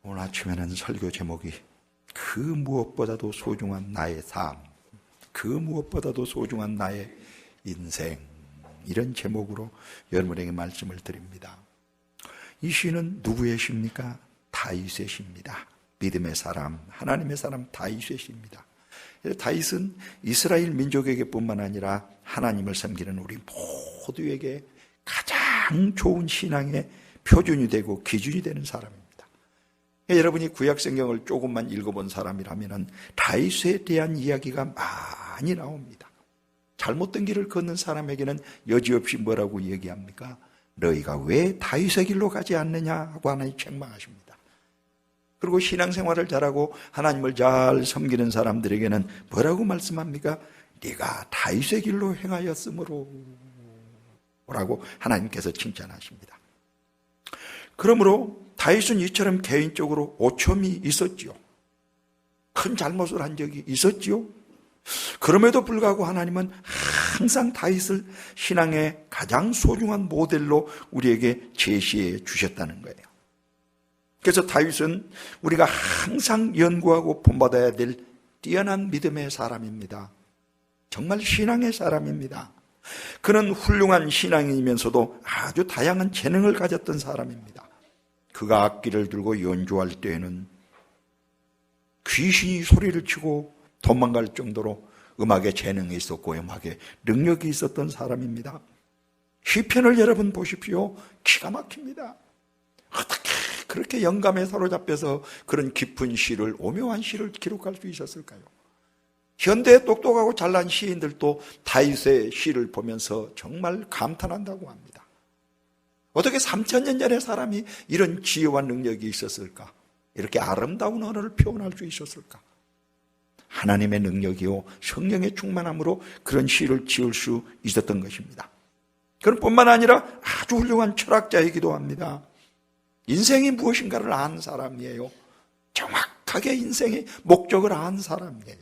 오늘 아침에는 설교 제목이 그 무엇보다도 소중한 나의 삶, 그 무엇보다도 소중한 나의 인생, 이런 제목으로 여러분에게 말씀을 드립니다. 이 시는 누구의 시입니까? 다윗의 시입니다. 믿음의 사람, 하나님의 사람 다윗의 시입니다. 다윗은 이스라엘 민족에게 뿐만 아니라 하나님을 섬기는 우리 모두에게 가장 좋은 신앙의 표준이 되고 기준이 되는 사람입니다. 여러분이 구약성경을 조금만 읽어본 사람이라면 다윗에 대한 이야기가 많이 나옵니다. 잘못된 길을 걷는 사람에게는 여지없이 뭐라고 얘기합니까? 너희가 왜 다윗의 길로 가지 않느냐 하고 하나님 책망하십니다. 그리고 신앙생활을 잘하고 하나님을 잘 섬기는 사람들에게는 뭐라고 말씀합니까? 네가 다윗의 길로 행하였으므로 라고 하나님께서 칭찬하십니다. 그러므로 다윗은 이처럼 개인적으로 오점이 있었지요. 큰 잘못을 한 적이 있었지요. 그럼에도 불구하고 하나님은 항상 다윗을 신앙의 가장 소중한 모델로 우리에게 제시해 주셨다는 거예요. 그래서 다윗은 우리가 항상 연구하고 본받아야 될 뛰어난 믿음의 사람입니다. 정말 신앙의 사람입니다. 그는 훌륭한 신앙인이면서도 아주 다양한 재능을 가졌던 사람입니다. 그가 악기를 들고 연주할 때에는 귀신이 소리를 치고 도망갈 정도로 음악에 재능이 있었고 음악에 능력이 있었던 사람입니다. 시편을 여러분 보십시오. 기가 막힙니다. 어떻게 그렇게 영감에 사로잡혀서 그런 깊은 시를, 오묘한 시를 기록할 수 있었을까요? 현대의 똑똑하고 잘난 시인들도 다윗의 시를 보면서 정말 감탄한다고 합니다. 어떻게 3000년 전의 사람이 이런 지혜와 능력이 있었을까? 이렇게 아름다운 언어를 표현할 수 있었을까? 하나님의 능력이요 성령의 충만함으로 그런 시를 지을 수 있었던 것입니다. 그런 뿐만 아니라 아주 훌륭한 철학자이기도 합니다. 인생이 무엇인가를 아는 사람이에요. 정확하게 인생의 목적을 아는 사람이에요.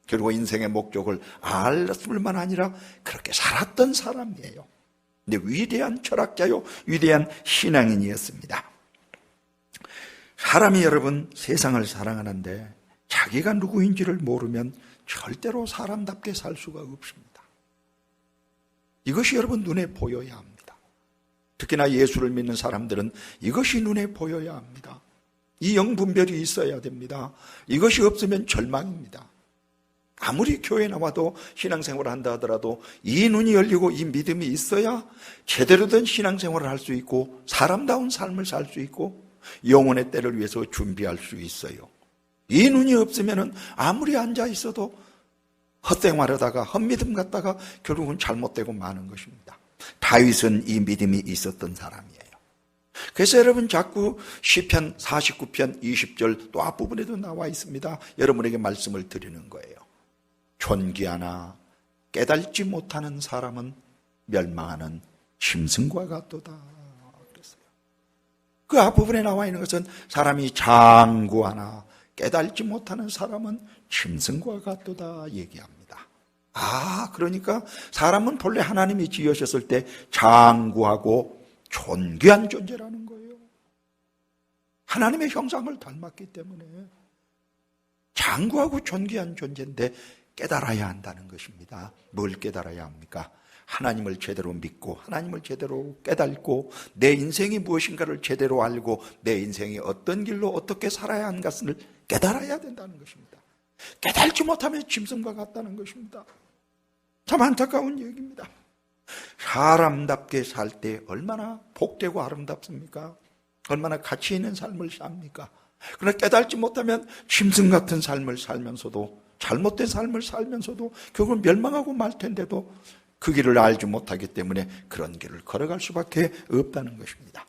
그리고 인생의 목적을 알았을 뿐만 아니라 그렇게 살았던 사람이에요. 근데 위대한 철학자요, 위대한 신앙인이었습니다. 사람이 여러분 세상을 사랑하는데 자기가 누구인지를 모르면 절대로 사람답게 살 수가 없습니다. 이것이 여러분 눈에 보여야 합니다. 특히나 예수를 믿는 사람들은 이것이 눈에 보여야 합니다. 이 영분별이 있어야 됩니다. 이것이 없으면 절망입니다. 아무리 교회 나와도 신앙생활을 한다 하더라도 이 눈이 열리고 이 믿음이 있어야 제대로 된 신앙생활을 할 수 있고 사람다운 삶을 살 수 있고 영혼의 때를 위해서 준비할 수 있어요. 이 눈이 없으면 아무리 앉아 있어도 헛생활하다가 헛믿음 갖다가 결국은 잘못되고 마는 것입니다. 다윗은 이 믿음이 있었던 사람이에요. 그래서 여러분 자꾸 시편 49편 20절 또 앞부분에도 나와 있습니다. 여러분에게 말씀을 드리는 거예요. 존귀하나 깨달지 못하는 사람은 멸망하는 짐승과 같도다 그랬어요. 그 앞부분에 나와 있는 것은 사람이 장구하나 깨달지 못하는 사람은 짐승과 같도다 얘기합니다. 그러니까 사람은 본래 하나님이 지으셨을 때 장구하고 존귀한 존재라는 거예요. 하나님의 형상을 닮았기 때문에 장구하고 존귀한 존재인데 깨달아야 한다는 것입니다. 뭘 깨달아야 합니까? 하나님을 제대로 믿고 하나님을 제대로 깨닫고 내 인생이 무엇인가를 제대로 알고 내 인생이 어떤 길로 어떻게 살아야 하는 것을 깨달아야 된다는 것입니다. 깨달지 못하면 짐승과 같다는 것입니다. 참 안타까운 얘기입니다. 사람답게 살 때 얼마나 복되고 아름답습니까? 얼마나 가치 있는 삶을 삽니까? 그러나 깨달지 못하면 짐승 같은 삶을 살면서도 잘못된 삶을 살면서도 결국은 멸망하고 말 텐데도 그 길을 알지 못하기 때문에 그런 길을 걸어갈 수밖에 없다는 것입니다.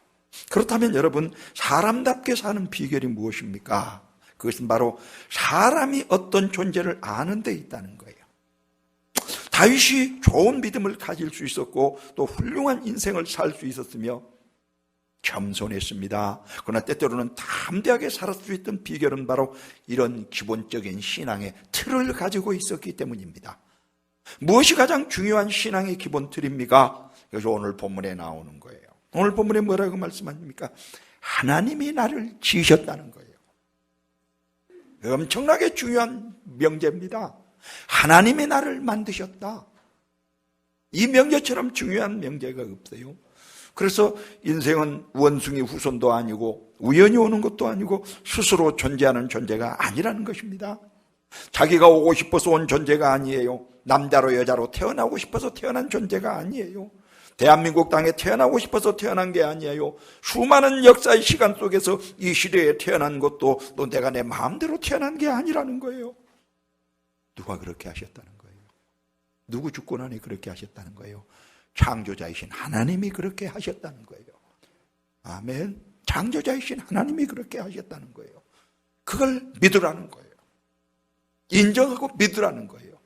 그렇다면 여러분 사람답게 사는 비결이 무엇입니까? 그것은 바로 사람이 어떤 존재를 아는 데 있다는 거예요. 다윗이 좋은 믿음을 가질 수 있었고 또 훌륭한 인생을 살 수 있었으며 겸손했습니다. 그러나 때때로는 담대하게 살 수 있던 비결은 바로 이런 기본적인 신앙의 틀을 가지고 있었기 때문입니다. 무엇이 가장 중요한 신앙의 기본 틀입니까? 그래서 오늘 본문에 나오는 거예요. 오늘 본문에 뭐라고 말씀하십니까? 하나님이 나를 지으셨다는 거예요. 엄청나게 중요한 명제입니다. 하나님이 나를 만드셨다. 이 명제처럼 중요한 명제가 없어요. 그래서 인생은 원숭이 후손도 아니고 우연히 오는 것도 아니고 스스로 존재하는 존재가 아니라는 것입니다. 자기가 오고 싶어서 온 존재가 아니에요. 남자로 여자로 태어나고 싶어서 태어난 존재가 아니에요. 대한민국 땅에 태어나고 싶어서 태어난 게 아니에요. 수많은 역사의 시간 속에서 이 시대에 태어난 것도 또 내가 내 마음대로 태어난 게 아니라는 거예요. 누가 그렇게 하셨다는 거예요? 누구 주권안이 그렇게 하셨다는 거예요? 창조자이신 하나님이 그렇게 하셨다는 거예요. 아멘. 창조자이신 하나님이 그렇게 하셨다는 거예요. 그걸 믿으라는 거예요. 인정하고 믿으라는 거예요.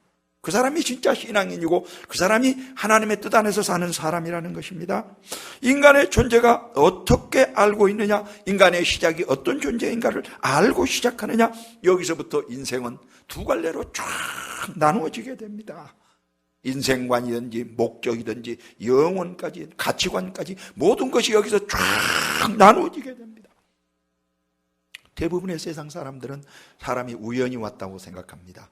그 사람이 진짜 신앙인이고 그 사람이 하나님의 뜻 안에서 사는 사람이라는 것입니다. 인간의 존재가 어떻게 알고 있느냐, 인간의 시작이 어떤 존재인가를 알고 시작하느냐, 여기서부터 인생은 두 갈래로 쫙 나누어지게 됩니다. 인생관이든지 목적이든지 영혼까지 가치관까지 모든 것이 여기서 쫙 나누어지게 됩니다. 대부분의 세상 사람들은 사람이 우연히 왔다고 생각합니다.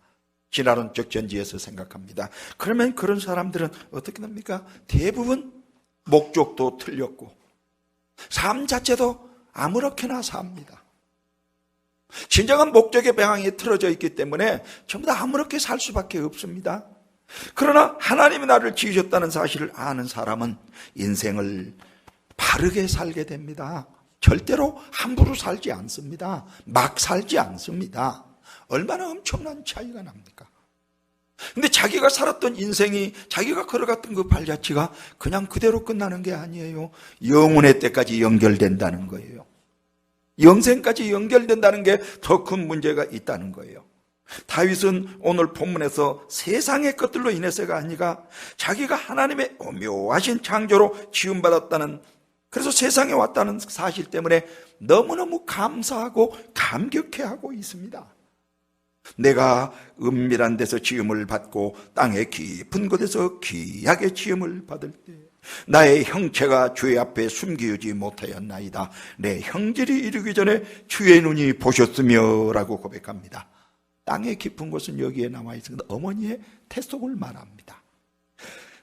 진화론적 전지에서 생각합니다. 그러면 그런 사람들은 어떻게 됩니까? 대부분 목적도 틀렸고 삶 자체도 아무렇게나 삽니다. 진정한 목적의 방향이 틀어져 있기 때문에 전부 다 아무렇게 살 수밖에 없습니다. 그러나 하나님이 나를 지으셨다는 사실을 아는 사람은 인생을 바르게 살게 됩니다. 절대로 함부로 살지 않습니다. 막 살지 않습니다. 얼마나 엄청난 차이가 납니까? 근데 자기가 살았던 인생이, 자기가 걸어갔던 그 발자취가 그냥 그대로 끝나는 게 아니에요. 영혼의 때까지 연결된다는 거예요. 영생까지 연결된다는 게 더 큰 문제가 있다는 거예요. 다윗은 오늘 본문에서 세상의 것들로 인해서가 아니라 자기가 하나님의 오묘하신 창조로 지음받았다는, 그래서 세상에 왔다는 사실 때문에 너무너무 감사하고 감격해하고 있습니다. 내가 은밀한 데서 지음을 받고 땅의 깊은 곳에서 귀하게 지음을 받을 때 나의 형체가 주의 앞에 숨기지 못하였나이다. 내 형질이 이르기 전에 주의 눈이 보셨으며 라고 고백합니다. 땅의 깊은 곳은 여기에 나와 있습니다. 어머니의 태 속을 말합니다.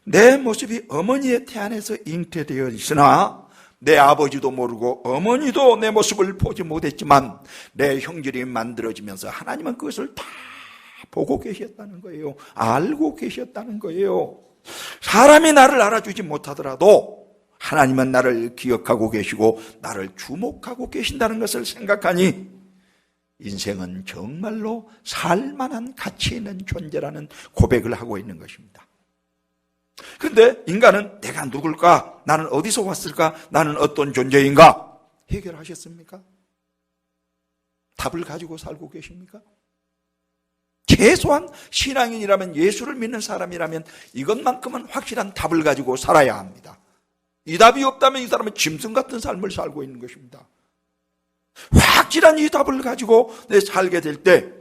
내 모습이 어머니의 태 안에서 잉태되어 있으나 내 아버지도 모르고 어머니도 내 모습을 보지 못했지만 내 형질이 만들어지면서 하나님은 그것을 다 보고 계셨다는 거예요. 알고 계셨다는 거예요. 사람이 나를 알아주지 못하더라도 하나님은 나를 기억하고 계시고 나를 주목하고 계신다는 것을 생각하니 인생은 정말로 살만한 가치 있는 존재라는 고백을 하고 있는 것입니다. 그런데 인간은 내가 누굴까? 나는 어디서 왔을까? 나는 어떤 존재인가? 해결하셨습니까? 답을 가지고 살고 계십니까? 최소한 신앙인이라면, 예수를 믿는 사람이라면 이것만큼은 확실한 답을 가지고 살아야 합니다. 이 답이 없다면 이 사람은 짐승 같은 삶을 살고 있는 것입니다. 확실한 이 답을 가지고 살게 될 때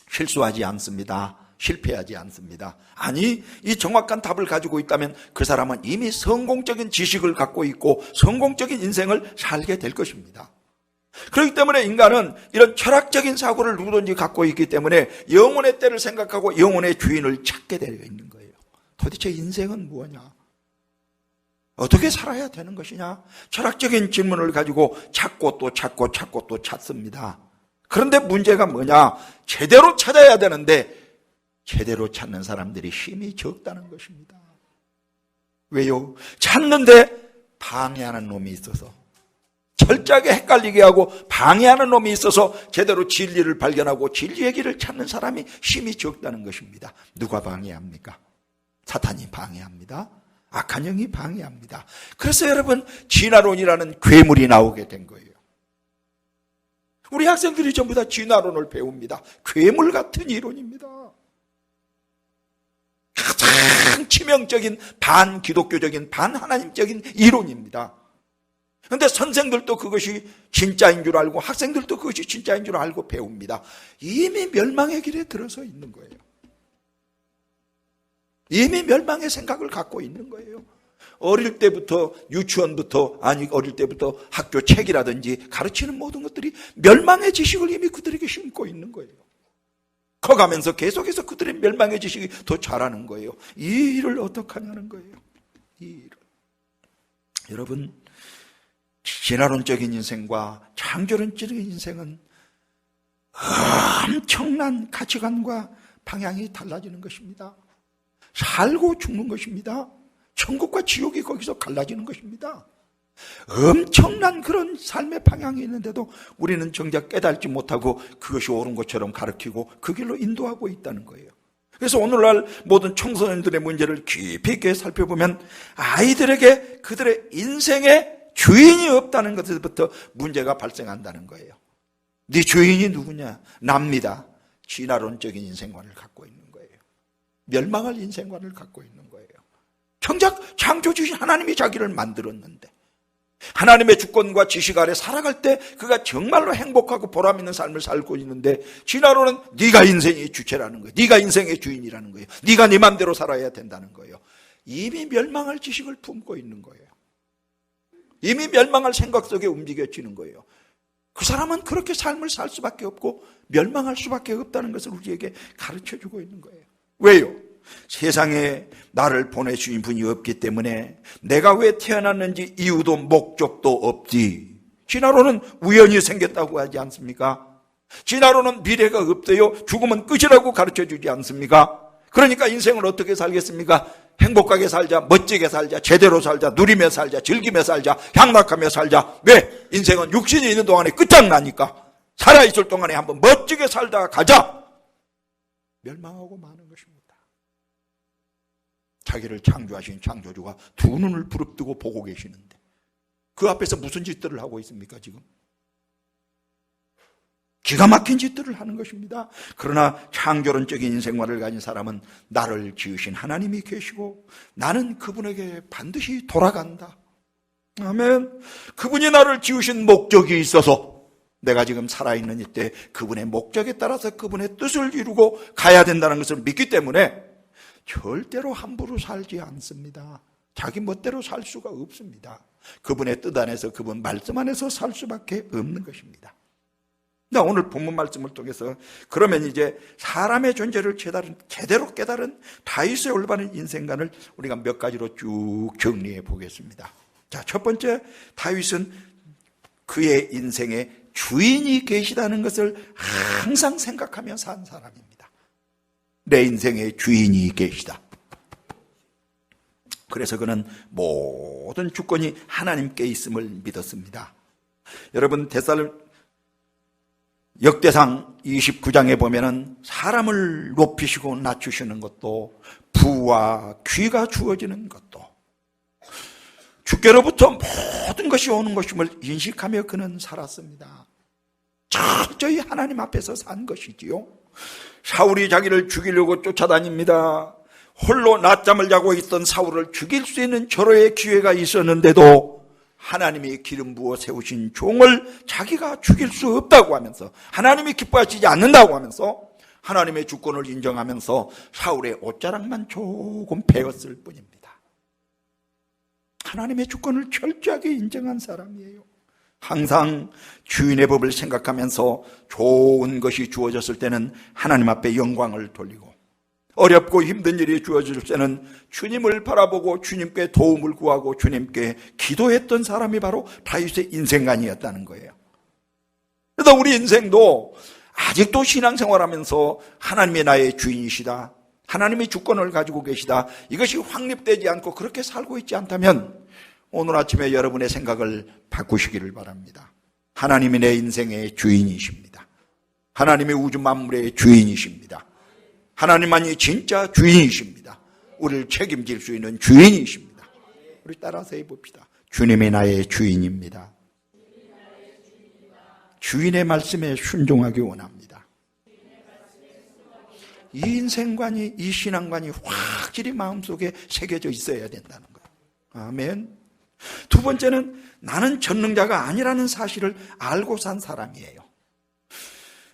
실수하지 않습니다. 실패하지 않습니다. 아니, 이 정확한 답을 가지고 있다면 그 사람은 이미 성공적인 지식을 갖고 있고 성공적인 인생을 살게 될 것입니다. 그렇기 때문에 인간은 이런 철학적인 사고를 누구든지 갖고 있기 때문에 영혼의 때를 생각하고 영혼의 주인을 찾게 되어 있는 거예요. 도대체 인생은 뭐냐? 어떻게 살아야 되는 것이냐? 철학적인 질문을 가지고 찾고 또 찾고 찾고 또 찾습니다. 그런데 문제가 뭐냐? 제대로 찾아야 되는데 제대로 찾는 사람들이 힘이 적다는 것입니다. 왜요? 찾는데 방해하는 놈이 있어서, 철저하게 헷갈리게 하고 방해하는 놈이 있어서 제대로 진리를 발견하고 진리의 길을 찾는 사람이 힘이 적다는 것입니다. 누가 방해합니까? 사탄이 방해합니다. 악한 영이 방해합니다. 그래서 여러분, 진화론이라는 괴물이 나오게 된 거예요. 우리 학생들이 전부 다 진화론을 배웁니다. 괴물 같은 이론입니다. 가장 치명적인 반기독교적인 반하나님적인 이론입니다. 그런데 선생들도 그것이 진짜인 줄 알고 학생들도 그것이 진짜인 줄 알고 배웁니다. 이미 멸망의 길에 들어서 있는 거예요. 이미 멸망의 생각을 갖고 있는 거예요. 어릴 때부터 유치원부터 어릴 때부터 학교 책이라든지 가르치는 모든 것들이 멸망의 지식을 이미 그들에게 심고 있는 거예요. 커가면서 계속해서 그들의 멸망의 지식이 더 자라는 거예요. 이 일을 어떻게 하냐는 거예요. 이 일을. 여러분, 진화론적인 인생과 창조론적인 인생은 엄청난 가치관과 방향이 달라지는 것입니다. 살고 죽는 것입니다. 천국과 지옥이 거기서 갈라지는 것입니다. 엄청난 그런 삶의 방향이 있는데도 우리는 정작 깨달지 못하고 그것이 옳은 것처럼 가르치고 그 길로 인도하고 있다는 거예요. 그래서 오늘날 모든 청소년들의 문제를 깊이 있게 살펴보면 아이들에게 그들의 인생에 주인이 없다는 것에서부터 문제가 발생한다는 거예요. 네 주인이 누구냐? 납니다. 진화론적인 인생관을 갖고 있는 거예요. 멸망할 인생관을 갖고 있는 거예요. 정작 창조주신 하나님이 자기를 만들었는데 하나님의 주권과 지식 아래 살아갈 때 그가 정말로 행복하고 보람 있는 삶을 살고 있는데 진화론은 네가 인생의 주체라는 거예요. 네가 인생의 주인이라는 거예요. 네가 네 맘대로 살아야 된다는 거예요. 이미 멸망할 지식을 품고 있는 거예요. 이미 멸망할 생각 속에 움직여지는 거예요. 그 사람은 그렇게 삶을 살 수밖에 없고 멸망할 수밖에 없다는 것을 우리에게 가르쳐주고 있는 거예요. 왜요? 세상에 나를 보내주신 분이 없기 때문에 내가 왜 태어났는지 이유도 목적도 없지. 진화론은 우연히 생겼다고 하지 않습니까? 진화론은 미래가 없대요. 죽으면 끝이라고 가르쳐주지 않습니까? 그러니까 인생을 어떻게 살겠습니까? 행복하게 살자, 멋지게 살자, 제대로 살자, 누리며 살자, 즐기며 살자, 향락하며 살자. 왜? 인생은 육신이 있는 동안에 끝장나니까 살아있을 동안에 한번 멋지게 살다 가자. 멸망하고 마는 것입니다. 자기를 창조하신 창조주가 두 눈을 부릅뜨고 보고 계시는데 그 앞에서 무슨 짓들을 하고 있습니까 지금? 기가 막힌 짓들을 하는 것입니다. 그러나 창조론적인 인생관을 가진 사람은 나를 지으신 하나님이 계시고 나는 그분에게 반드시 돌아간다. 아멘. 그분이 나를 지으신 목적이 있어서 내가 지금 살아있는 이때 그분의 목적에 따라서 그분의 뜻을 이루고 가야 된다는 것을 믿기 때문에 절대로 함부로 살지 않습니다. 자기 멋대로 살 수가 없습니다. 그분의 뜻 안에서 그분 말씀 안에서 살 수밖에 없는 것입니다. 오늘 본문 말씀을 통해서 그러면 이제 사람의 존재를 제대로 깨달은 다윗의 올바른 인생관을 우리가 몇 가지로 쭉 정리해 보겠습니다. 자, 첫 번째, 다윗은 그의 인생에 주인이 계시다는 것을 항상 생각하며 산 사람입니다. 내 인생에 주인이 계시다. 그래서 그는 모든 주권이 하나님께 있음을 믿었습니다. 여러분, 역대상 29장에 보면은 사람을 높이시고 낮추시는 것도 부와 귀가 주어지는 것도 주께로부터 모든 것이 오는 것임을 인식하며 그는 살았습니다. 철저히 하나님 앞에서 산 것이지요. 사울이 자기를 죽이려고 쫓아다닙니다. 홀로 낮잠을 자고 있던 사울을 죽일 수 있는 절호의 기회가 있었는데도 하나님이 기름 부어 세우신 종을 자기가 죽일 수 없다고 하면서 하나님이 기뻐하시지 않는다고 하면서 하나님의 주권을 인정하면서 사울의 옷자락만 조금 베었을 뿐입니다. 하나님의 주권을 철저하게 인정한 사람이에요. 항상 주인의 법을 생각하면서 좋은 것이 주어졌을 때는 하나님 앞에 영광을 돌리고 어렵고 힘든 일이 주어질 때는 주님을 바라보고 주님께 도움을 구하고 주님께 기도했던 사람이 바로 다윗의 인생관이었다는 거예요. 그래서 우리 인생도 아직도 신앙생활하면서 하나님이 나의 주인이시다, 하나님이 주권을 가지고 계시다, 이것이 확립되지 않고 그렇게 살고 있지 않다면 오늘 아침에 여러분의 생각을 바꾸시기를 바랍니다. 하나님이 내 인생의 주인이십니다. 하나님이 우주 만물의 주인이십니다. 하나님만이 진짜 주인이십니다. 우리를 책임질 수 있는 주인이십니다. 우리 따라서 해봅시다. 주님이 나의 주인입니다. 주인의 말씀에 순종하기 원합니다. 이 인생관이, 이 신앙관이 확실히 마음속에 새겨져 있어야 된다는 거예요. 아멘. 두 번째는 나는 전능자가 아니라는 사실을 알고 산 사람이에요.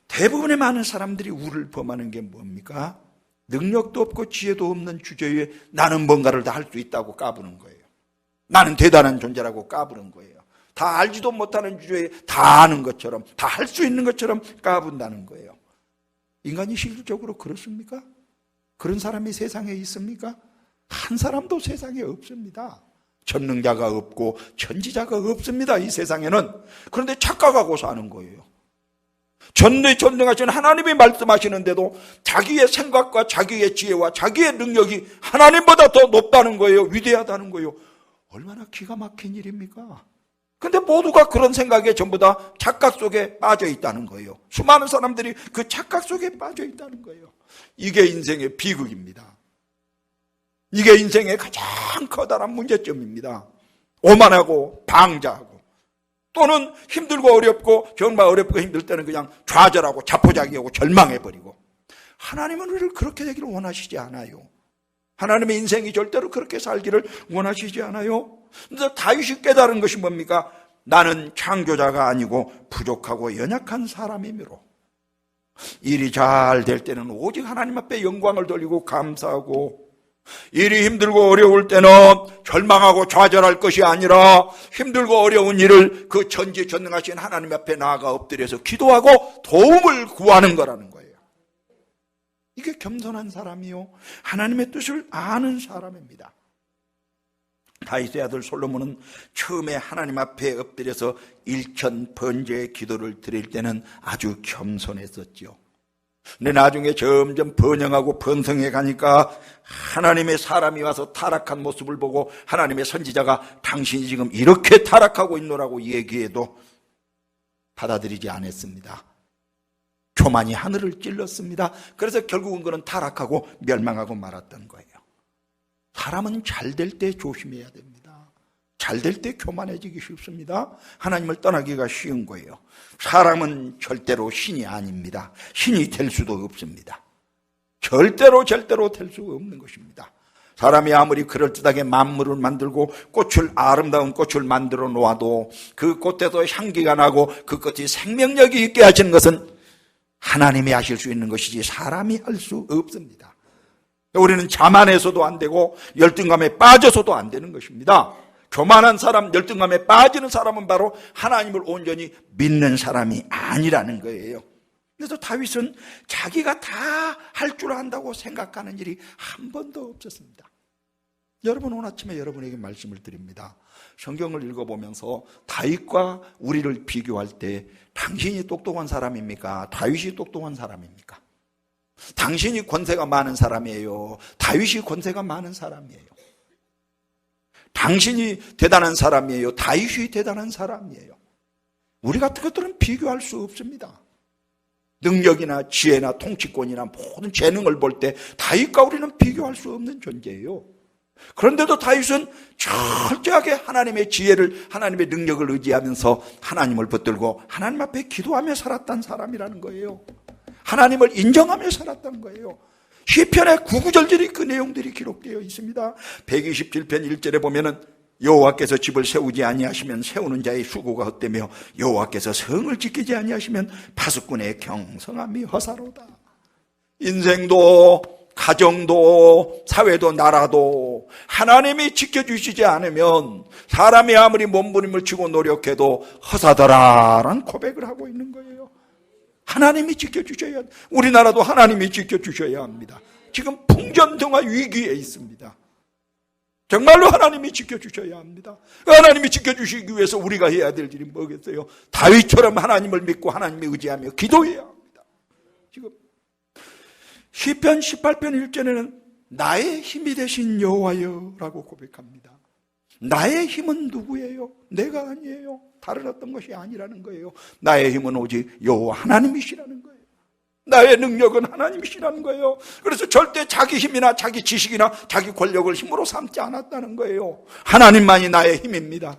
대부분의 많은 사람들이 우를 범하는 게 뭡니까? 능력도 없고 지혜도 없는 주제에 나는 뭔가를 다 할 수 있다고 까부는 거예요. 나는 대단한 존재라고 까부는 거예요. 다 알지도 못하는 주제에 다 아는 것처럼, 다 할 수 있는 것처럼 까분다는 거예요. 인간이 실질적으로 그렇습니까? 그런 사람이 세상에 있습니까? 한 사람도 세상에 없습니다. 전능자가 없고 천지자가 없습니다, 이 세상에는. 그런데 착각하고 사는 거예요. 전능하신 하나님이 말씀하시는데도 자기의 생각과 자기의 지혜와 자기의 능력이 하나님보다 더 높다는 거예요. 위대하다는 거예요. 얼마나 기가 막힌 일입니까? 근데 모두가 그런 생각에 전부 다 착각 속에 빠져 있다는 거예요. 수많은 사람들이 그 착각 속에 빠져 있다는 거예요. 이게 인생의 비극입니다. 이게 인생의 가장 커다란 문제점입니다. 오만하고 방자하고, 또는 힘들고 어렵고, 정말 어렵고 힘들 때는 그냥 좌절하고 자포자기하고 절망해버리고. 하나님은 우리를 그렇게 되기를 원하시지 않아요. 하나님의 인생이 절대로 그렇게 살기를 원하시지 않아요. 그래서 다윗이 깨달은 것이 뭡니까? 나는 창조자가 아니고 부족하고 연약한 사람이므로 일이 잘 될 때는 오직 하나님 앞에 영광을 돌리고 감사하고, 일이 힘들고 어려울 때는 절망하고 좌절할 것이 아니라 힘들고 어려운 일을 그 전지전능하신 하나님 앞에 나아가 엎드려서 기도하고 도움을 구하는 거라는 거예요. 이게 겸손한 사람이요, 하나님의 뜻을 아는 사람입니다. 다윗의 아들 솔로몬은 처음에 하나님 앞에 엎드려서 일천번제의 기도를 드릴 때는 아주 겸손했었죠. 근데 나중에 점점 번영하고 번성해 가니까 하나님의 사람이 와서 타락한 모습을 보고 하나님의 선지자가 당신이 지금 이렇게 타락하고 있노라고 얘기해도 받아들이지 않았습니다. 교만이 하늘을 찔렀습니다. 그래서 결국은 그는 타락하고 멸망하고 말았던 거예요. 사람은 잘 될 때 조심해야 됩니다. 잘 될 때 교만해지기 쉽습니다. 하나님을 떠나기가 쉬운 거예요. 사람은 절대로 신이 아닙니다. 신이 될 수도 없습니다. 절대로 될 수 없는 것입니다. 사람이 아무리 그럴듯하게 만물을 만들고 아름다운 꽃을 만들어 놓아도 그 꽃에서 향기가 나고 그 꽃이 생명력이 있게 하시는 것은 하나님이 하실 수 있는 것이지 사람이 할 수 없습니다. 우리는 자만해서도 안 되고 열등감에 빠져서도 안 되는 것입니다. 교만한 사람, 열등감에 빠지는 사람은 바로 하나님을 온전히 믿는 사람이 아니라는 거예요. 그래서 다윗은 자기가 다 할 줄 안다고 생각하는 일이 한 번도 없었습니다. 여러분, 오늘 아침에 여러분에게 말씀을 드립니다. 성경을 읽어보면서 다윗과 우리를 비교할 때 당신이 똑똑한 사람입니까? 다윗이 똑똑한 사람입니까? 당신이 권세가 많은 사람이에요? 다윗이 권세가 많은 사람이에요? 당신이 대단한 사람이에요? 다윗이 대단한 사람이에요? 우리 같은 것들은 비교할 수 없습니다. 능력이나 지혜나 통치권이나 모든 재능을 볼 때 다윗과 우리는 비교할 수 없는 존재예요. 그런데도 다윗은 철저하게 하나님의 지혜를, 하나님의 능력을 의지하면서 하나님을 붙들고 하나님 앞에 기도하며 살았던 사람이라는 거예요. 하나님을 인정하며 살았던 거예요. 시편의 9구절들이 그 내용들이 기록되어 있습니다. 127편 1절에 보면은 여호와께서 집을 세우지 아니하시면 세우는 자의 수고가 헛되며 여호와께서 성을 지키지 아니하시면 파수꾼의 경성함이 허사로다. 인생도 가정도 사회도 나라도 하나님이 지켜주시지 않으면 사람이 아무리 몸부림을 치고 노력해도 허사더라라는 고백을 하고 있는 거예요. 하나님이 지켜주셔야, 우리나라도 하나님이 지켜주셔야 합니다. 지금 풍전등화 위기에 있습니다. 정말로 하나님이 지켜주셔야 합니다. 하나님이 지켜주시기 위해서 우리가 해야 될 일이 뭐겠어요? 다윗처럼 하나님을 믿고 하나님을 의지하며 기도해야 합니다. 지금 시편 18편 1절에는 나의 힘이 되신 여호와여 라고 고백합니다. 나의 힘은 누구예요? 내가 아니에요. 다른 어떤 것이 아니라는 거예요. 나의 힘은 오직 여호와 하나님이시라는 거예요. 나의 능력은 하나님이시라는 거예요. 그래서 절대 자기 힘이나 자기 지식이나 자기 권력을 힘으로 삼지 않았다는 거예요. 하나님만이 나의 힘입니다.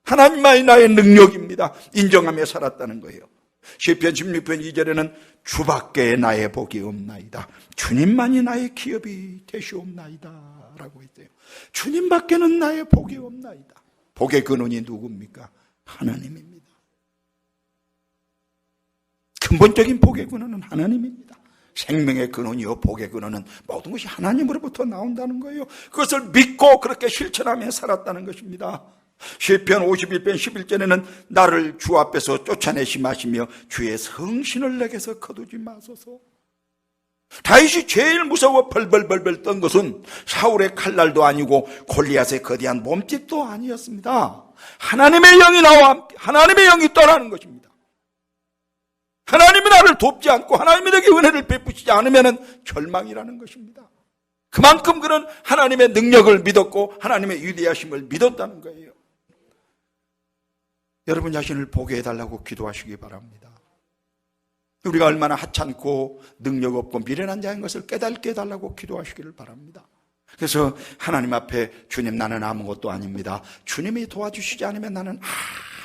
하나님만이 나의 능력입니다. 인정하며 살았다는 거예요. 시편 16편 2절에는 주밖에 나의 복이 없나이다. 주님만이 나의 기업이 되시옵나이다 라고 했어요. 주님밖에는 나의 복이 없나이다. 복의 근원이 누굽니까? 하나님입니다. 근본적인 복의 근원은 하나님입니다. 생명의 근원이요 복의 근원은 모든 것이 하나님으로부터 나온다는 거예요. 그것을 믿고 그렇게 실천하며 살았다는 것입니다. 시편 51편 11절에는 나를 주 앞에서 쫓아내지 마시며 주의 성신을 내게서 거두지 마소서. 다윗이 제일 무서워 벌벌벌벌 떤 것은 사울의 칼날도 아니고 골리앗의 거대한 몸짓도 아니었습니다. 하나님의 영이 나와 함께 하나님의 영이 떠나는 것입니다. 하나님이 나를 돕지 않고 하나님이 내게 은혜를 베푸시지 않으면 절망이라는 것입니다. 그만큼 그는 하나님의 능력을 믿었고 하나님의 위대하심을 믿었다는 거예요. 여러분 자신을 보게 해달라고 기도하시기 바랍니다. 우리가 얼마나 하찮고 능력 없고 미련한 자인 것을 깨닫게 해달라고 기도하시기를 바랍니다. 그래서 하나님 앞에 주님 나는 아무것도 아닙니다. 주님이 도와주시지 않으면 나는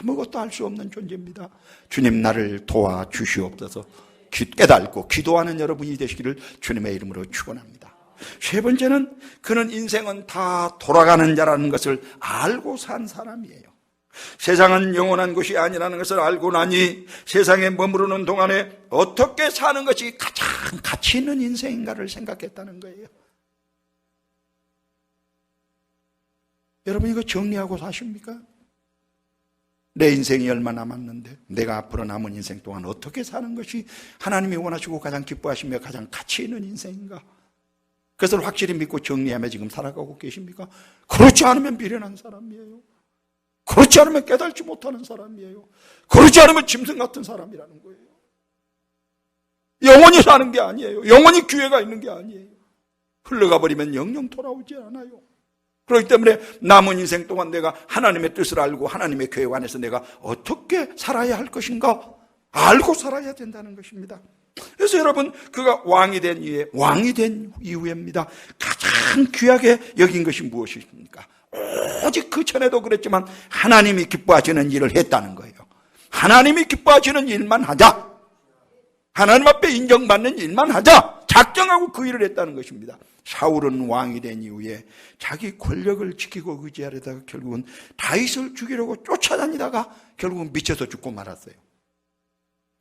아무것도 할 수 없는 존재입니다. 주님 나를 도와주시옵소서. 깨닫고 기도하는 여러분이 되시기를 주님의 이름으로 축원합니다. 세 번째는 그는 인생은 다 돌아가는 자라는 것을 알고 산 사람이에요. 세상은 영원한 것이 아니라는 것을 알고 나니 세상에 머무르는 동안에 어떻게 사는 것이 가장 가치 있는 인생인가를 생각했다는 거예요. 여러분 이거 정리하고 사십니까? 내 인생이 얼마 남았는데 내가 앞으로 남은 인생 동안 어떻게 사는 것이 하나님이 원하시고 가장 기뻐하시며 가장 가치 있는 인생인가? 그것을 확실히 믿고 정리하며 지금 살아가고 계십니까? 그렇지 않으면 미련한 사람이에요. 그렇지 않으면 깨달지 못하는 사람이에요. 그렇지 않으면 짐승 같은 사람이라는 거예요. 영원히 사는 게 아니에요. 영원히 기회가 있는 게 아니에요. 흘러가 버리면 영영 돌아오지 않아요. 그렇기 때문에 남은 인생 동안 내가 하나님의 뜻을 알고 하나님의 계획 안에서 내가 어떻게 살아야 할 것인가 알고 살아야 된다는 것입니다. 그래서 여러분 그가 왕이 된 이후입니다. 가장 귀하게 여긴 것이 무엇입니까? 오직 그 전에도 그랬지만 하나님이 기뻐하시는 일을 했다는 거예요. 하나님이 기뻐하시는 일만 하자. 하나님 앞에 인정받는 일만 하자. 작정하고 그 일을 했다는 것입니다. 사울은 왕이 된 이후에 자기 권력을 지키고 의지하려다가 결국은 다윗을 죽이려고 쫓아다니다가 결국은 미쳐서 죽고 말았어요.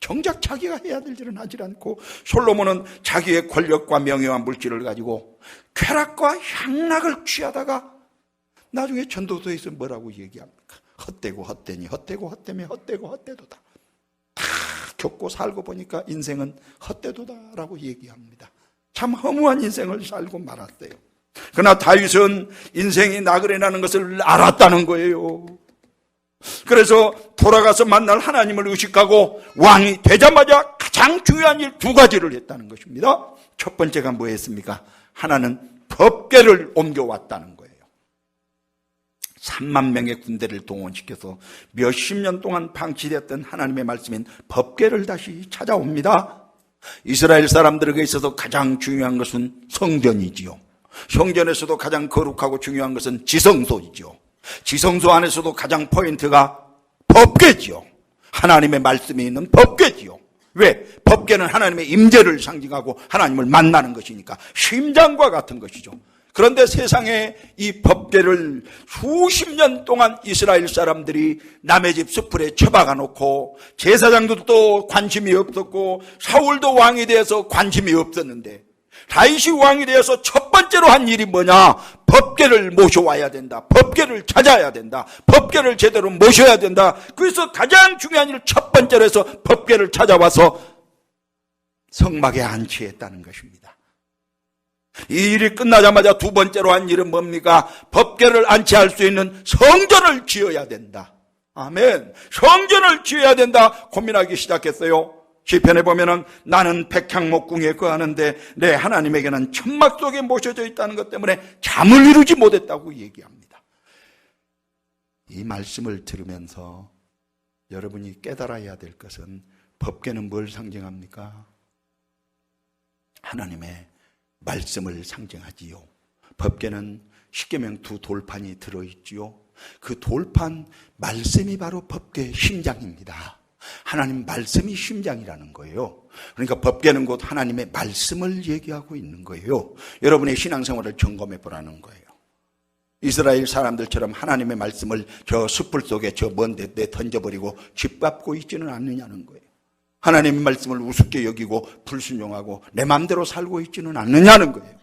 정작 자기가 해야 될 일은 하지 않고 솔로몬은 자기의 권력과 명예와 물질을 가지고 쾌락과 향락을 취하다가 나중에 전도서에서 뭐라고 얘기합니까? 헛되고 헛되니 헛되고 헛되며 헛되고 헛되도다. 다 겪고 살고 보니까 인생은 헛되도다라고 얘기합니다. 참 허무한 인생을 살고 말았어요. 그러나 다윗은 인생이 나그네라는 것을 알았다는 거예요. 그래서 돌아가서 만날 하나님을 의식하고 왕이 되자마자 가장 중요한 일 두 가지를 했다는 것입니다. 첫 번째가 뭐였습니까? 하나는 법궤를 옮겨왔다는 거예요. 3만 명의 군대를 동원시켜서 몇십 년 동안 방치되었던 하나님의 말씀인 법궤를 다시 찾아옵니다. 이스라엘 사람들에게 있어서 가장 중요한 것은 성전이지요. 성전에서도 가장 거룩하고 중요한 것은 지성소이지요. 지성소 안에서도 가장 포인트가 법궤지요. 하나님의 말씀이 있는 법궤지요. 왜? 법궤는 하나님의 임재를 상징하고 하나님을 만나는 것이니까 심장과 같은 것이죠. 그런데 세상에 이 법궤를 수십 년 동안 이스라엘 사람들이 남의 집 숲풀에 처박아 놓고 제사장도 또 관심이 없었고 사울도 왕이 되어서 관심이 없었는데 다윗이 왕이 되어서 첫 번째로 한 일이 뭐냐? 법궤를 모셔와야 된다. 법궤를 찾아야 된다. 법궤를 제대로 모셔야 된다. 그래서 가장 중요한 일을 첫 번째로 해서 법궤를 찾아와서 성막에 안치했다는 것입니다. 이 일이 끝나자마자 두 번째로 한 일은 뭡니까? 법궤를 안치할 수 있는 성전을 지어야 된다. 아멘. 성전을 지어야 된다. 고민하기 시작했어요. 시편에 보면은 나는 백향목궁에 거하는데 내 하나님에게는 천막 속에 모셔져 있다는 것 때문에 잠을 이루지 못했다고 얘기합니다. 이 말씀을 들으면서 여러분이 깨달아야 될 것은 법궤는 뭘 상징합니까? 하나님의 말씀을 상징하지요. 법궤는 십계명 두 돌판이 들어있지요. 그 돌판 말씀이 바로 법궤의 심장입니다. 하나님 말씀이 심장이라는 거예요. 그러니까 법궤는 곧 하나님의 말씀을 얘기하고 있는 거예요. 여러분의 신앙생활을 점검해 보라는 거예요. 이스라엘 사람들처럼 하나님의 말씀을 저 숯불 속에 저 먼 데 던져버리고 짓밟고 있지는 않느냐는 거예요. 하나님의 말씀을 우습게 여기고 불순종하고 내 마음대로 살고 있지는 않느냐는 거예요.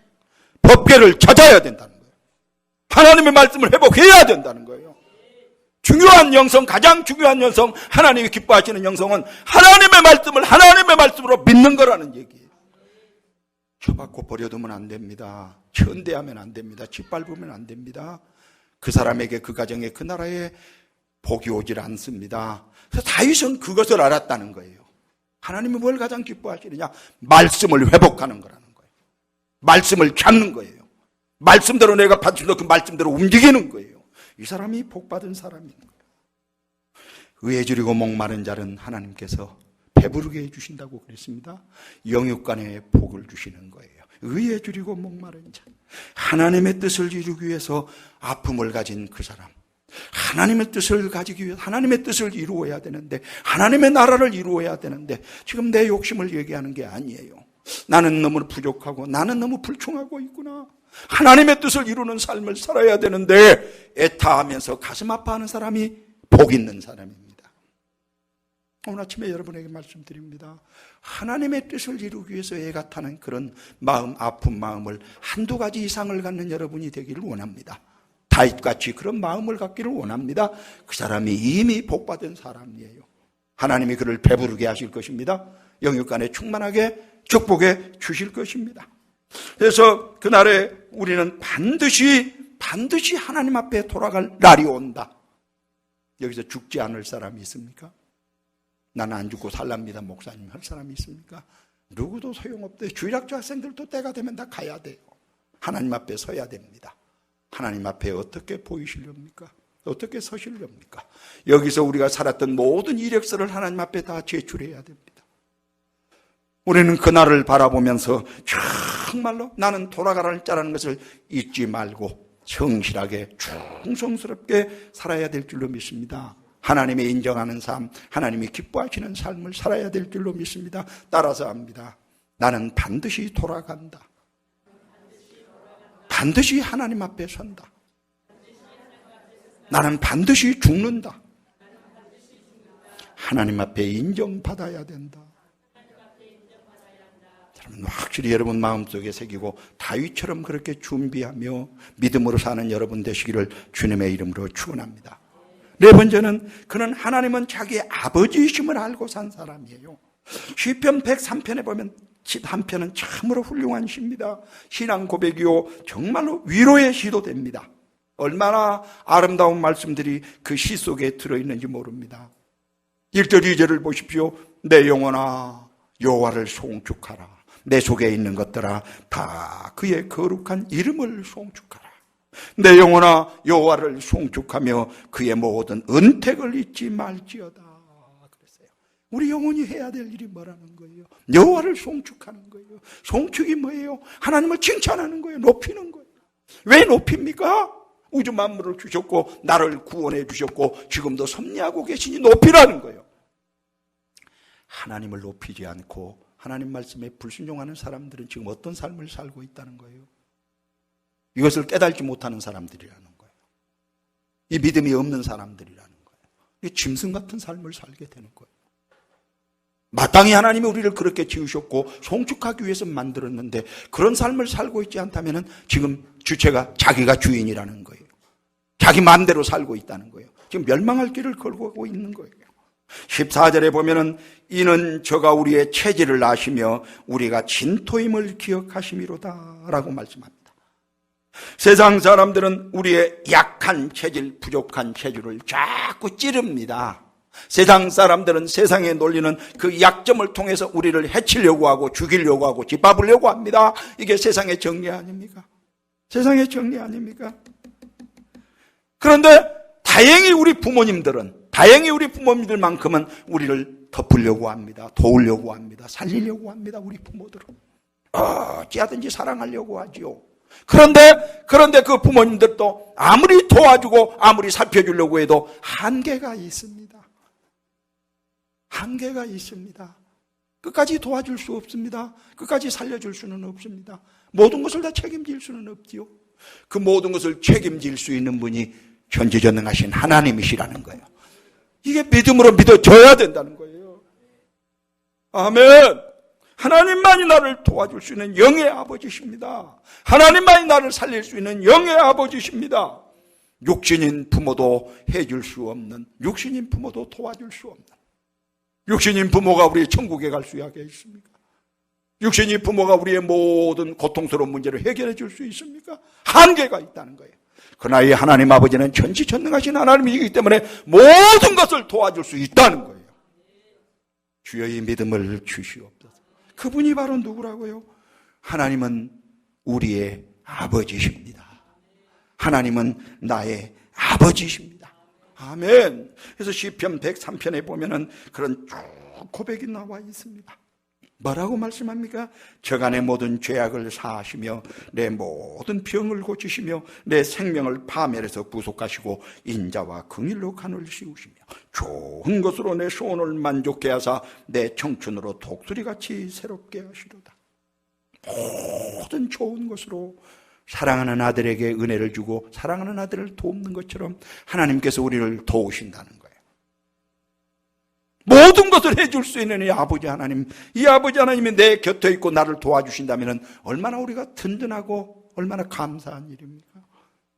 법궤를 찾아야 된다는 거예요. 하나님의 말씀을 회복해야 된다는 거예요. 중요한 영성, 가장 중요한 영성, 하나님이 기뻐하시는 영성은 하나님의 말씀을 하나님의 말씀으로 믿는 거라는 얘기예요. 쳐박고 버려두면 안 됩니다. 천대하면 안 됩니다. 짓밟으면 안 됩니다. 그 사람에게, 그 가정에, 그 나라에 복이 오질 않습니다. 그래서 다윗은 그것을 알았다는 거예요. 하나님이 뭘 가장 기뻐하시느냐? 말씀을 회복하는 거라는 거예요. 말씀을 찾는 거예요. 말씀대로 내가 받쳐서 그 말씀대로 움직이는 거예요. 이 사람이 복받은 사람인 거예요. 의에 줄이고 목마른 자는 하나님께서 배부르게 해주신다고 그랬습니다. 영육간에 복을 주시는 거예요. 의에 줄이고 목마른 자, 하나님의 뜻을 이루기 위해서 아픔을 가진 그 사람, 하나님의 뜻을 가지기 위해서 하나님의 뜻을 이루어야 되는데, 하나님의 나라를 이루어야 되는데 지금 내 욕심을 얘기하는 게 아니에요. 나는 너무 부족하고 나는 너무 불충하고 있구나. 하나님의 뜻을 이루는 삶을 살아야 되는데 애타하면서 가슴 아파하는 사람이 복 있는 사람입니다. 오늘 아침에 여러분에게 말씀드립니다. 하나님의 뜻을 이루기 위해서 애가 타는 그런 마음, 아픈 마음을 한두 가지 이상을 갖는 여러분이 되기를 원합니다. 다윗같이 그런 마음을 갖기를 원합니다. 그 사람이 이미 복받은 사람이에요. 하나님이 그를 배부르게 하실 것입니다. 영육간에 충만하게 축복해 주실 것입니다. 그래서 그날에 우리는 반드시 하나님 앞에 돌아갈 날이 온다. 여기서 죽지 않을 사람이 있습니까? 나는 안 죽고 살랍니다, 목사님 할 사람이 있습니까? 누구도 소용없대요. 주일학교 학생들도 때가 되면 다 가야 돼요. 하나님 앞에 서야 됩니다. 하나님 앞에 어떻게 보이시렵니까? 어떻게 서시렵니까? 여기서 우리가 살았던 모든 이력서를 하나님 앞에 다 제출해야 됩니다. 우리는 그날을 바라보면서 정말로 나는 돌아가라는 자라는 것을 잊지 말고 성실하게 충성스럽게 살아야 될 줄로 믿습니다. 하나님이 인정하는 삶, 하나님이 기뻐하시는 삶을 살아야 될 줄로 믿습니다. 따라서 합니다. 나는 반드시 돌아간다. 반드시 하나님 앞에 선다. 나는 반드시 죽는다. 하나님 앞에 인정받아야 된다. 확실히 여러분 마음속에 새기고 다윗처럼 그렇게 준비하며 믿음으로 사는 여러분 되시기를 주님의 이름으로 축원합니다. 네 번째는 그는 하나님은 자기의 아버지이심을 알고 산 사람이에요. 시편 103편에 보면 한 편은 참으로 훌륭한 시입니다. 신앙 고백이요 정말로 위로의 시도 됩니다. 얼마나 아름다운 말씀들이 그 시 속에 들어있는지 모릅니다. 1절 2절을 보십시오. 내 영혼아 여호와를 송축하라. 내 속에 있는 것들아 다 그의 거룩한 이름을 송축하라. 내 영혼아 여호와를 송축하며 그의 모든 은택을 잊지 말지어다. 그랬어요. 우리 영혼이 해야 될 일이 뭐라는 거예요? 여호와를 송축하는 거예요. 송축이 뭐예요? 하나님을 칭찬하는 거예요. 높이는 거예요. 왜 높입니까? 우주 만물을 주셨고 나를 구원해 주셨고 지금도 섭리하고 계시니 높이라는 거예요. 하나님을 높이지 않고 하나님 말씀에 불순종하는 사람들은 지금 어떤 삶을 살고 있다는 거예요? 이것을 깨달지 못하는 사람들이라는 거예요. 이 믿음이 없는 사람들이라는 거예요. 이 짐승 같은 삶을 살게 되는 거예요. 마땅히 하나님이 우리를 그렇게 지으셨고 송축하기 위해서 만들었는데 그런 삶을 살고 있지 않다면 지금 주체가 자기가 주인이라는 거예요. 자기 마음대로 살고 있다는 거예요. 지금 멸망할 길을 걸고 있는 거예요. 14절에 보면은 이는 저가 우리의 체질을 아시며 우리가 진토임을 기억하심이로다 라고 말씀합니다. 세상 사람들은 우리의 약한 체질, 부족한 체질을 자꾸 찌릅니다. 세상 사람들은 세상의 논리는 그 약점을 통해서 우리를 해치려고 하고 죽이려고 하고 짓밟으려고 합니다. 이게 세상의 정리 아닙니까? 세상의 정리 아닙니까? 그런데 다행히 우리 부모님들만큼은 우리를 덮으려고 합니다. 도우려고 합니다. 살리려고 합니다. 우리 부모들은 어찌하든지 사랑하려고 하지요. 그런데 그 부모님들도 아무리 도와주고 아무리 살펴주려고 해도 한계가 있습니다. 한계가 있습니다. 끝까지 도와줄 수 없습니다. 끝까지 살려줄 수는 없습니다. 모든 것을 다 책임질 수는 없지요. 그 모든 것을 책임질 수 있는 분이 전지전능하신 하나님이시라는 거예요. 이게 믿음으로 믿어져야 된다는 거예요. 아멘. 하나님만이 나를 도와줄 수 있는 영의 아버지십니다. 하나님만이 나를 살릴 수 있는 영의 아버지십니다. 육신인 부모도 해줄 수 없는, 육신인 부모도 도와줄 수 없는, 육신인 부모가 우리 천국에 갈 수 있습니까? 육신인 부모가 우리의 모든 고통스러운 문제를 해결해 줄 수 있습니까? 한계가 있다는 거예요. 그러나 이 하나님 아버지는 전지전능하신 하나님이기 때문에 모든 것을 도와줄 수 있다는 거예요. 주여 이 믿음을 주시옵소서. 그분이 바로 누구라고요? 하나님은 우리의 아버지십니다. 하나님은 나의 아버지십니다. 아멘. 그래서 시편 103편에 보면은 그런 쭉 고백이 나와 있습니다. 뭐라고 말씀합니까? 저간의 모든 죄악을 사하시며 내 모든 병을 고치시며 내 생명을 파멸해서 구속하시고 인자와 긍휼로 간을 씌우시며 좋은 것으로 내 소원을 만족케 하사 내 청춘으로 독수리같이 새롭게 하시로다. 모든 좋은 것으로 사랑하는 아들에게 은혜를 주고 사랑하는 아들을 돕는 것처럼 하나님께서 우리를 도우신다는 거예요. 모든 것을 해줄 수 있는 이 아버지 하나님, 이 아버지 하나님이 내 곁에 있고 나를 도와주신다면 얼마나 우리가 든든하고 얼마나 감사한 일입니까?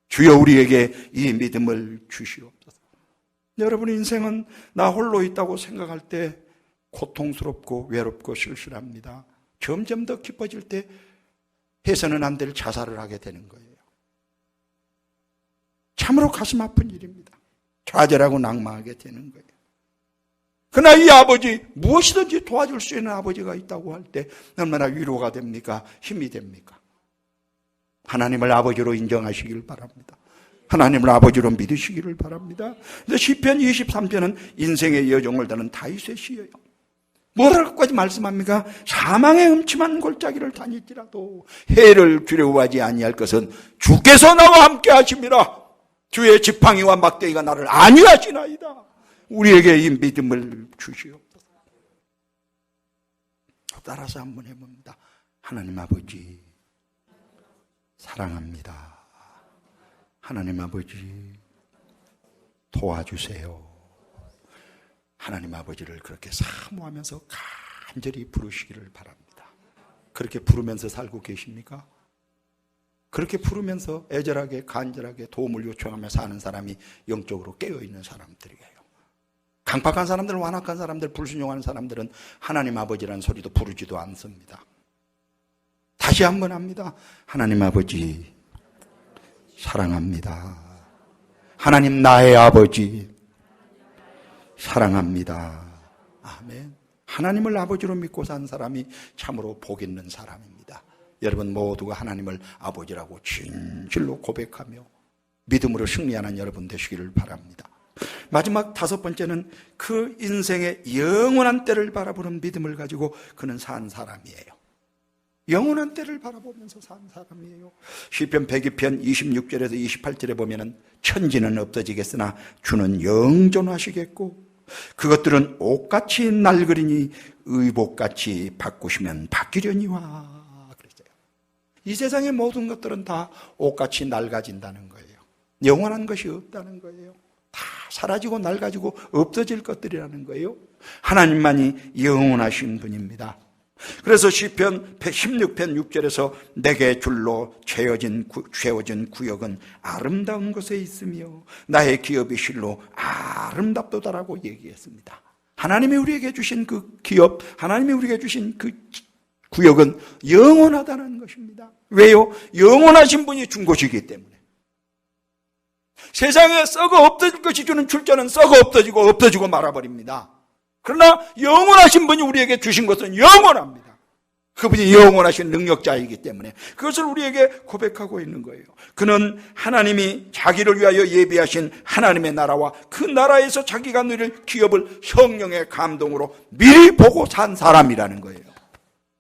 주여 우리에게 이 믿음을 주시옵소서. 여러분 인생은 나 홀로 있다고 생각할 때 고통스럽고 외롭고 쓸쓸합니다. 점점 더 깊어질 때 해서는 안 될 자살을 하게 되는 거예요. 참으로 가슴 아픈 일입니다. 좌절하고 낙망하게 되는 거예요. 그러나 이 아버지, 무엇이든지 도와줄 수 있는 아버지가 있다고 할 때 얼마나 위로가 됩니까? 힘이 됩니까? 하나님을 아버지로 인정하시길 바랍니다. 하나님을 아버지로 믿으시기를 바랍니다. 근데 시편 23편은 인생의 여정을 다는 다윗의 시예요. 뭐라고까지 말씀합니까? 사망의 음침한 골짜기를 다닐지라도 해를 두려워하지 아니할 것은 주께서 나와 함께 하심이라. 주의 지팡이와 막대기가 나를 안위하시나이다. 우리에게 이 믿음을 주시옵소서. 따라서 한번 해봅니다. 하나님 아버지 사랑합니다. 하나님 아버지 도와주세요. 하나님 아버지를 그렇게 사모하면서 간절히 부르시기를 바랍니다. 그렇게 부르면서 살고 계십니까? 그렇게 부르면서 애절하게 간절하게 도움을 요청하며 사는 사람이 영적으로 깨어있는 사람들이에요. 강팍한 사람들, 완악한 사람들, 불순종하는 사람들은 하나님 아버지라는 소리도 부르지도 않습니다. 다시 한번 합니다. 하나님 아버지 사랑합니다. 하나님 나의 아버지 사랑합니다. 아멘. 하나님을 아버지로 믿고 산 사람이 참으로 복 있는 사람입니다. 여러분 모두가 하나님을 아버지라고 진실로 고백하며 믿음으로 승리하는 여러분 되시기를 바랍니다. 마지막 5번째는 그 인생의 영원한 때를 바라보는 믿음을 가지고 그는 산 사람이에요. 영원한 때를 바라보면서 산 사람이에요. 시편 102편 26절에서 28절에 보면은 천지는 없어지겠으나 주는 영존하시겠고 그것들은 옷같이 낡으리니 의복같이 바꾸시면 바뀌려니와 그랬어요. 이 세상의 모든 것들은 다 옷같이 낡아진다는 거예요. 영원한 것이 없다는 거예요. 다 사라지고 낡아지고 없어질 것들이라는 거예요. 하나님만이 영원하신 분입니다. 그래서 시편 116편 6절에서 내게 줄로 채워진 구역은 아름다운 곳에 있으며 나의 기업이 실로 아름답도다라고 얘기했습니다. 하나님이 우리에게 주신 그 기업, 하나님이 우리에게 주신 그 구역은 영원하다는 것입니다. 왜요? 영원하신 분이 준 것이기 때문에. 세상에 썩어 없어질 것이 주는 출자는 썩어 없어지고 말아버립니다. 그러나 영원하신 분이 우리에게 주신 것은 영원합니다. 그분이 영원하신 능력자이기 때문에 그것을 우리에게 고백하고 있는 거예요. 그는 하나님이 자기를 위하여 예비하신 하나님의 나라와 그 나라에서 자기가 누릴 기업을 성령의 감동으로 미리 보고 산 사람이라는 거예요.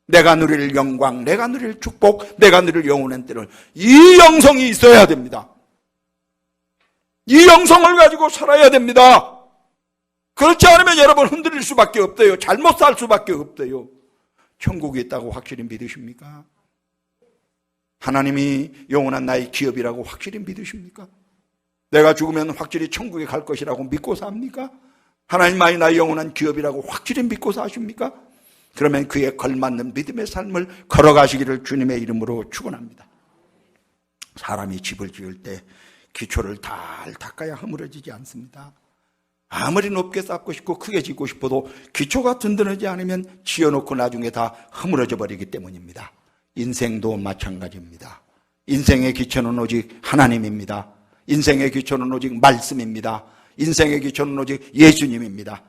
내가 누릴 영광, 내가 누릴 축복, 내가 누릴 영원한 때를 이 영성이 있어야 됩니다. 이 영성을 가지고 살아야 됩니다. 그렇지 않으면 여러분 흔들릴 수밖에 없대요. 잘못 살 수밖에 없대요. 천국이 있다고 확실히 믿으십니까? 하나님이 영원한 나의 기업이라고 확실히 믿으십니까? 내가 죽으면 확실히 천국에 갈 것이라고 믿고 삽니까? 하나님만이 나의 영원한 기업이라고 확실히 믿고 사십니까? 그러면 그에 걸맞는 믿음의 삶을 걸어가시기를 주님의 이름으로 축원합니다. 사람이 집을 지을 때 기초를 잘 닦아야 허물어지지 않습니다. 아무리 높게 쌓고 싶고 크게 짓고 싶어도 기초가 든든하지 않으면 지어놓고 나중에 다 허물어져 버리기 때문입니다. 인생도 마찬가지입니다. 인생의 기초는 오직 하나님입니다. 인생의 기초는 오직 말씀입니다. 인생의 기초는 오직 예수님입니다.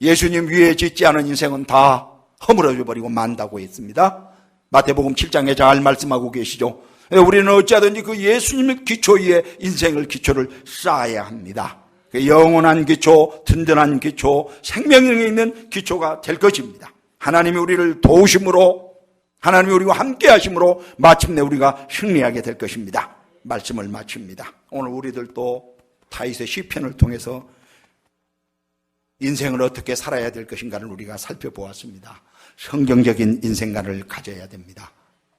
예수님 위에 짓지 않은 인생은 다 허물어져 버리고 만다고 했습니다. 마태복음 7장에 잘 말씀하고 계시죠. 우리는 어찌하든지 그 예수님의 기초 위에 인생을 기초를 쌓아야 합니다. 그 영원한 기초, 든든한 기초, 생명력에 있는 기초가 될 것입니다. 하나님이 우리를 도우심으로, 하나님이 우리와 함께 하심으로 마침내 우리가 승리하게 될 것입니다. 말씀을 마칩니다. 오늘 우리들도 다윗의 시편을 통해서 인생을 어떻게 살아야 될 것인가를 우리가 살펴보았습니다. 성경적인 인생관을 가져야 됩니다.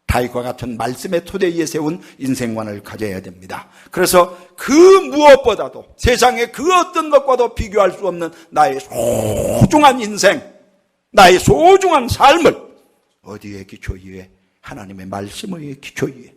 다윗과 같은 말씀의 토대 위에 세운 인생관을 가져야 됩니다. 그래서 그 무엇보다도 세상의 그 어떤 것과도 비교할 수 없는 나의 소중한 인생, 나의 소중한 삶을 어디에 기초 위에? 하나님의 말씀의 기초 위에,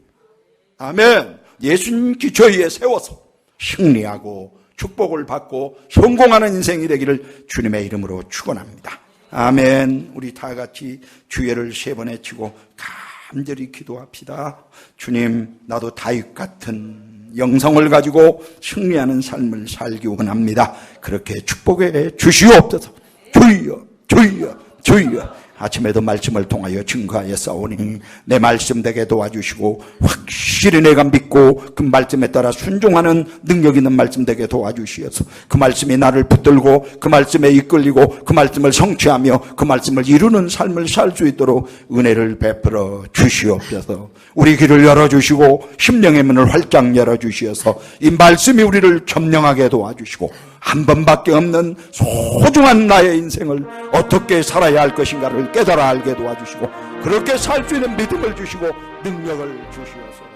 아멘, 예수님 기초 위에 세워서 승리하고 축복을 받고 성공하는 인생이 되기를 주님의 이름으로 축원합니다. 아멘. 우리 다 같이 주예를 3번 외치고 간절히 기도합시다. 주님, 나도 다윗 같은 영성을 가지고 승리하는 삶을 살기 원합니다. 그렇게 축복해 주시옵소서. 주여, 주여, 주여. 아침에도 말씀을 통하여 증거하였사오니 내 말씀 되게 도와주시고 확실히 내가 믿고 그 말씀에 따라 순종하는 능력 있는 말씀 되게 도와주시어서 그 말씀이 나를 붙들고 그 말씀에 이끌리고 그 말씀을 성취하며 그 말씀을 이루는 삶을 살 수 있도록 은혜를 베풀어 주시옵소서. 우리 귀를 열어주시고 심령의 문을 활짝 열어주시어서 이 말씀이 우리를 점령하게 도와주시고 한 번밖에 없는 소중한 나의 인생을 어떻게 살아야 할 것인가를 깨달아 알게 도와주시고 그렇게 살 수 있는 믿음을 주시고 능력을 주시어서